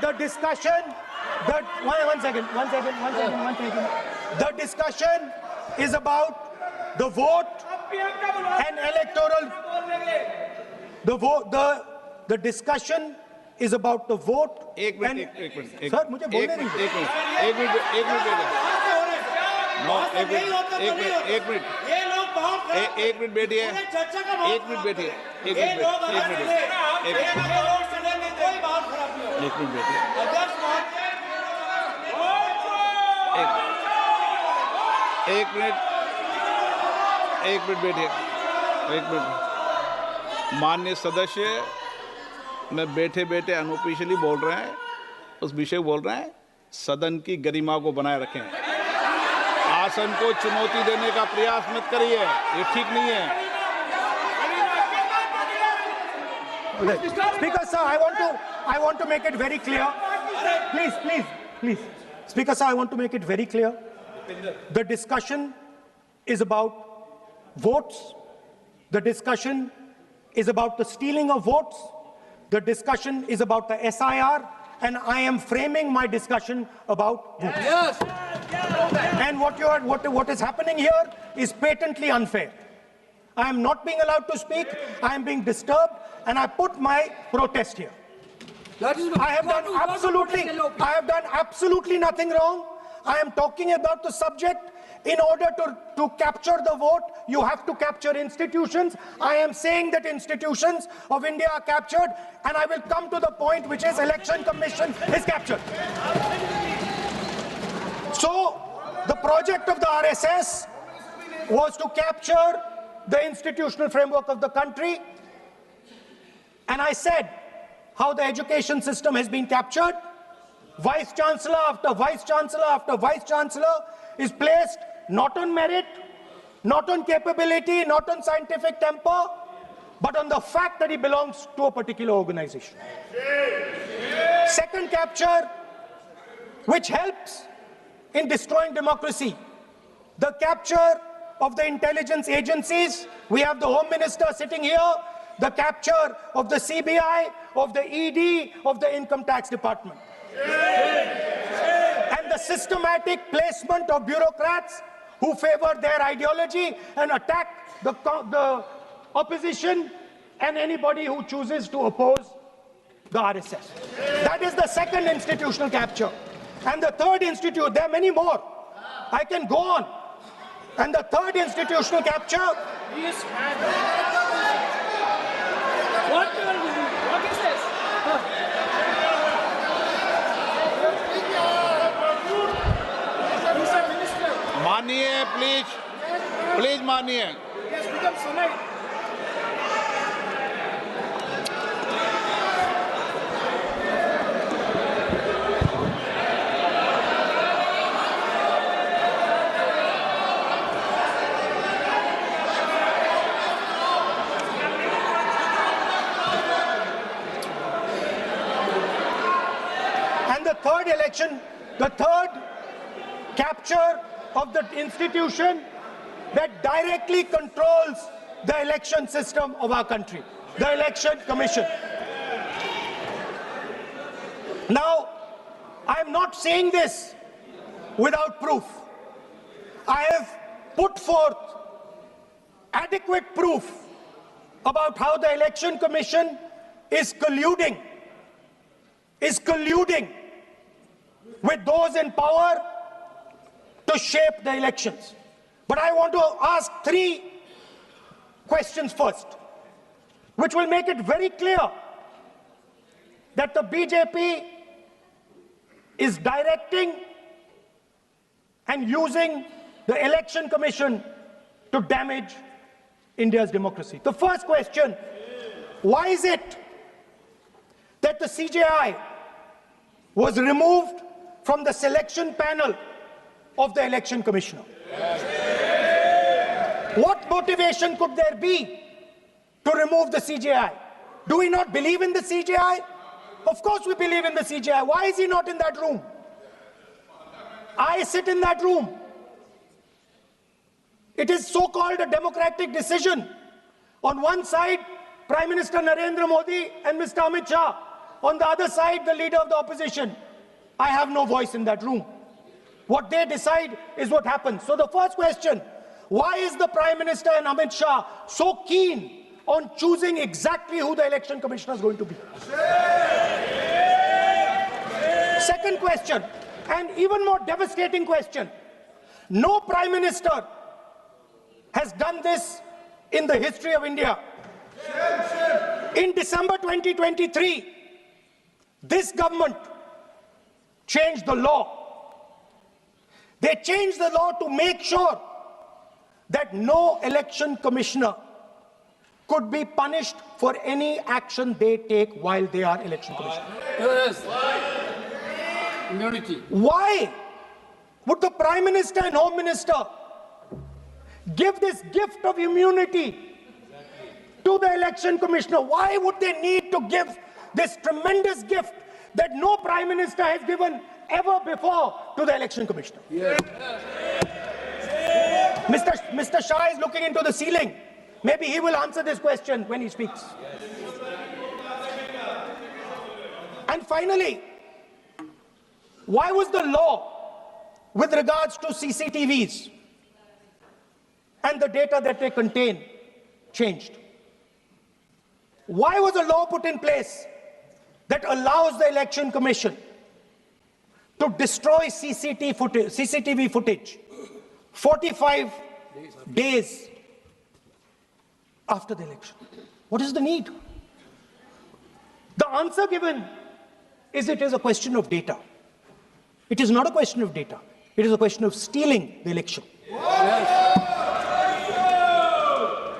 The discussion, one second. The discussion is about the vote and electoral. The discussion is about the vote. एक minute sir मुझे बोलने दीजिए। एक minute बैठिए। माननीय सदस्य मैं बैठे बैठे अनऑफिशियली बोल रहे हैं, उस विषय बोल रहे हैं। सदन की गरिमा को बनाए रखें, आसन को चुनौती देने का प्रयास मत करिए, ये ठीक नहीं है। Speaker sir, I want to make it very clear. Please. Speaker sir, I want to make it very clear. The discussion is about votes. The discussion is about the stealing of votes. The discussion is about the SIR, and I am framing my discussion about votes. Yes. And what is happening here is patently unfair. I am not being allowed to speak. I am being disturbed, and I put my protest here. I have done absolutely nothing wrong. I am talking about the subject. In order to capture the vote, you have to capture institutions. I am saying that institutions of India are captured, and I will come to the point, which is Election Commission is captured. So, the project of the RSS was to capture the institutional framework of the country, and I said how the education system has been captured. Vice Chancellor after Vice Chancellor after Vice Chancellor is placed not on merit, not on capability, not on scientific temper, but on the fact that he belongs to a particular organization. Second capture, which helps in destroying democracy, the capture of the intelligence agencies. We have the Home Minister sitting here, the capture of the CBI, of the ED, of the Income Tax Department. And the systematic placement of bureaucrats who favor their ideology and attack the opposition and anybody who chooses to oppose the RSS. That is the second institutional capture. And the third there are many more. I can go on. And the third institutional capture. What is this? मानिए please मानिए। And the third capture of the institution that directly controls the election system of our country, the Election Commission. Now, I am not saying this without proof. I have put forth adequate proof about how the Election Commission is colluding with those in power to shape the elections. But I want to ask three questions first, which will make it very clear that the BJP is directing and using the Election Commission to damage India's democracy. The first question, why is it that the CJI was removed from the selection panel of the Election Commissioner? What motivation could there be to remove the CJI? Do we not believe in the CJI? Of course we believe in the CJI. Why is he not in that room? I sit in that room. It is so-called a democratic decision. On one side, Prime Minister Narendra Modi and Mr. Amit Shah. On the other side, the leader of the opposition. I have no voice in that room. What they decide is what happens. So the first question, why is the Prime Minister and Amit Shah so keen on choosing exactly who the election commissioner is going to be? Second question, and even more devastating question. No Prime Minister has done this in the history of India. In December 2023, this government changed the law. They changed the law to make sure that no election commissioner could be punished for any action they take while they are election commissioner. Yes. Immunity. Why would the Prime Minister and Home Minister give this gift of immunity to the election commissioner? Why would they need to give this tremendous gift that no Prime Minister has given ever before to the election commissioner? Yes. Mr. Shah is looking into the ceiling. Maybe he will answer this question when he speaks. And finally, why was the law with regards to CCTVs and the data that they contain changed? Why was a law put in place that allows the Election Commission to destroy CCTV footage 45 days after the election? What is the need? The answer given is it is a question of data. It is not a question of data. It is a question of stealing the election.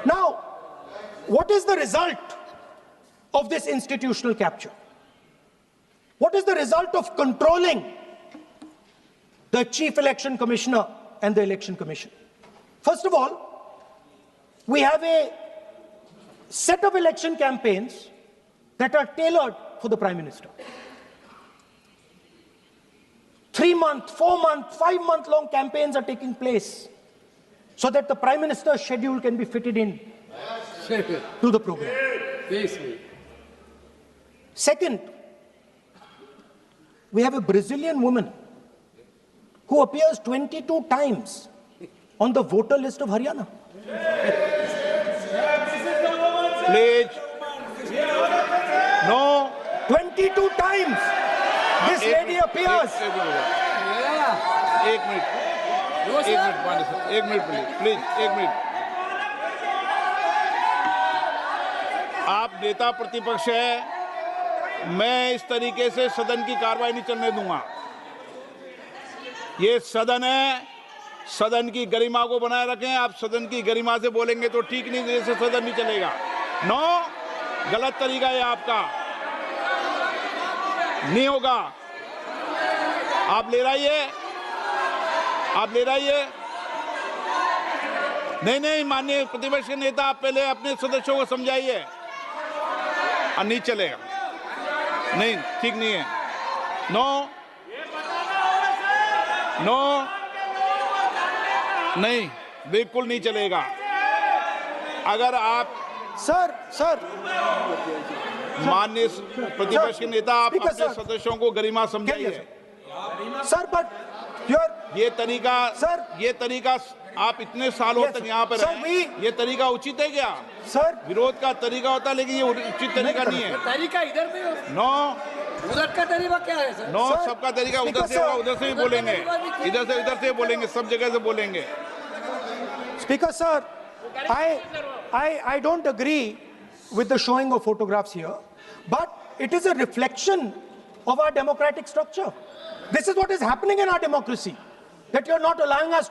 Now, what is the result of this institutional capture? What is the result of controlling the Chief Election Commissioner and the Election Commission? First of all, we have a set of election campaigns that are tailored for the Prime Minister. 3-month, 4-month, 5-month long campaigns are taking place so that the Prime Minister's schedule can be fitted in to the program. Second, we have a Brazilian woman who appears 22 times on the voter list of Haryana. Please. No. 22 times this lady appears. एक minute please एक minute आप नेता प्रतिपक्ष है, मैं इस तरीके से सदन की कार्रवाई नहीं चलने दूंगा। ये सदन है, सदन की गरिमा को बनाए रखें। आप सदन की गरिमा से बोलेंगे तो ठीक नहीं, जैसे सदन नहीं चलेगा। नो, गलत तरीका है आपका, नहीं होगा। आप ले रहिए, आप ले रहिए। नहीं, माननीय प्रतिपक्ष के नेता, आप पहले अपने सदस्यों को समझाइए। नहीं चलेगा, नहीं, ठीक नहीं है। नो, नहीं, बिल्कुल नहीं चलेगा। अगर आप सर माननीय प्रतिपक्ष के नेता, आप अपने सदस्यों को गरिमा समझाइए। सर, बट ये तरीका आप इतने सालों तक यहाँ पर रहे, ये तरीका उचित है क्या? सर, विरोध का तरीका होता है, लेकिन ये उचित तरीका नहीं है। तरीका इधर भी हो, नो, उधर का तरीका क्या है सर? नो, सबका तरीका उधर से होगा, उधर से भी बोलेंगे, इधर से बोलेंगे, सब जगह से बोलेंगे। Speaker sir, I don't agree with the showing of photographs here, but it is a reflection of our democratic structure. This is what is happening in our democracy, that you're not allowing us to